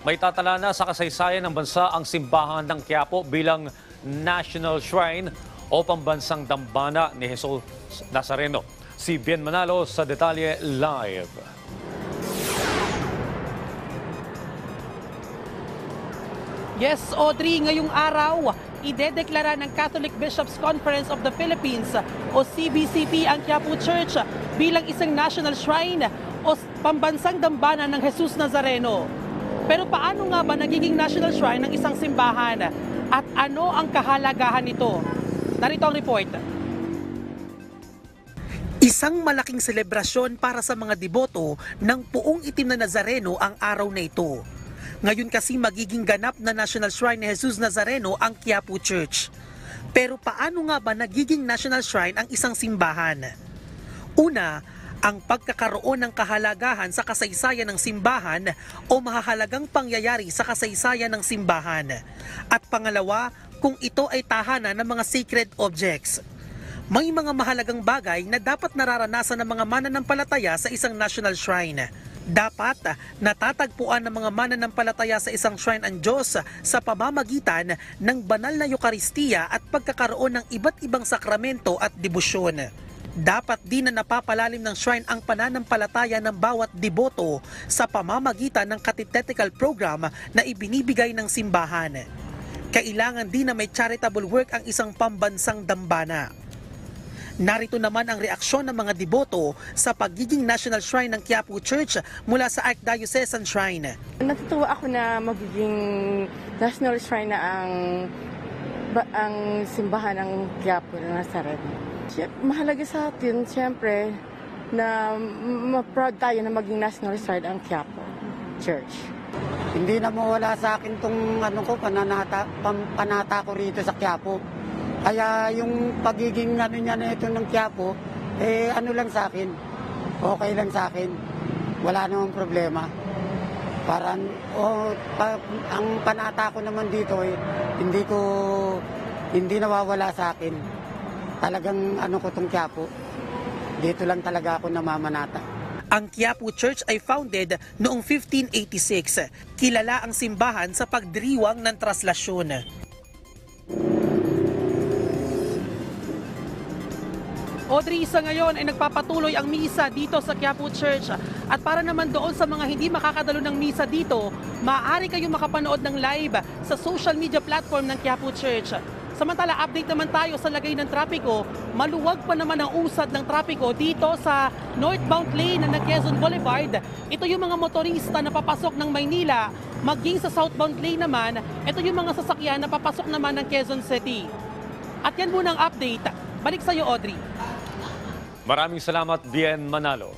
May tatala na sa kasaysayan ng bansa ang simbahan ng Quiapo bilang National Shrine o pambansang dambana ni Jesus Nazareno. Si Bien Manalo sa detalye live. Yes, Audrey, ngayong araw, idedeklara ng Catholic Bishops' Conference of the Philippines o CBCP ang Quiapo Church bilang isang national shrine o pambansang dambana ng Jesus Nazareno. Pero paano nga ba nagiging national shrine ng isang simbahan? At ano ang kahalagahan nito? Narito ang report. Isang malaking selebrasyon para sa mga deboto ng Puong Itim na Nazareno ang araw na ito. Ngayon kasi magiging ganap na National Shrine ni Jesus Nazareno ang Quiapo Church. Pero paano nga ba nagiging National Shrine ang isang simbahan? Una, ang pagkakaroon ng kahalagahan sa kasaysayan ng simbahan o mahahalagang pangyayari sa kasaysayan ng simbahan. At pangalawa, kung ito ay tahanan ng mga sacred objects. May mga mahalagang bagay na dapat nararanasan ng mga mananampalataya sa isang national shrine. Dapat natatagpuan ng mga mananampalataya sa isang shrine ang Diyos sa pamamagitan ng banal na Eukaristiya at pagkakaroon ng iba't ibang sakramento at debosyon. Dapat din na napapalalim ng shrine ang pananampalataya ng bawat deboto sa pamamagitan ng catechetical program na ibinibigay ng simbahan. Kailangan din na may charitable work ang isang pambansang dambana. Narito naman ang reaksyon ng mga deboto sa pagiging National Shrine ng Quiapo Church mula sa Archdiocesan Shrine. Natutuwa ako na magiging National Shrine na ang simbahan ng Quiapo ng Nazareno. Mahalaga sa atin, siyempre, na ma-proud tayo na maging National Shrine ang Quiapo Church. Hindi na mawala sa akin itong panata ko rito sa Quiapo. Kaya yung pagiging niya na ito ng Quiapo, ano lang sa akin, okay lang sa akin, wala namang problema. Parang, ang panata ko naman dito, hindi nawawala sa akin. Talagang ko itong Quiapo, dito lang talaga ako namamanata. Ang Quiapo Church ay founded noong 1586. Kilala ang simbahan sa pagdiriwang ng traslasyon. Audrey, sa ngayon ay nagpapatuloy ang misa dito sa Quiapo Church. At para naman doon sa mga hindi makakadalo ng misa dito, maaari kayong makapanood ng live sa social media platform ng Quiapo Church. Samantala, update naman tayo sa lagay ng trapiko. Maluwag pa naman ang usad ng trapiko dito sa northbound lane ng Quezon Boulevard. Ito yung mga motorista na papasok ng Maynila. Maging sa southbound lane naman, ito yung mga sasakyan na papasok naman ng Quezon City. At yan muna ang update. Balik sa iyo, Audrey. Maraming salamat, Bien Manalo.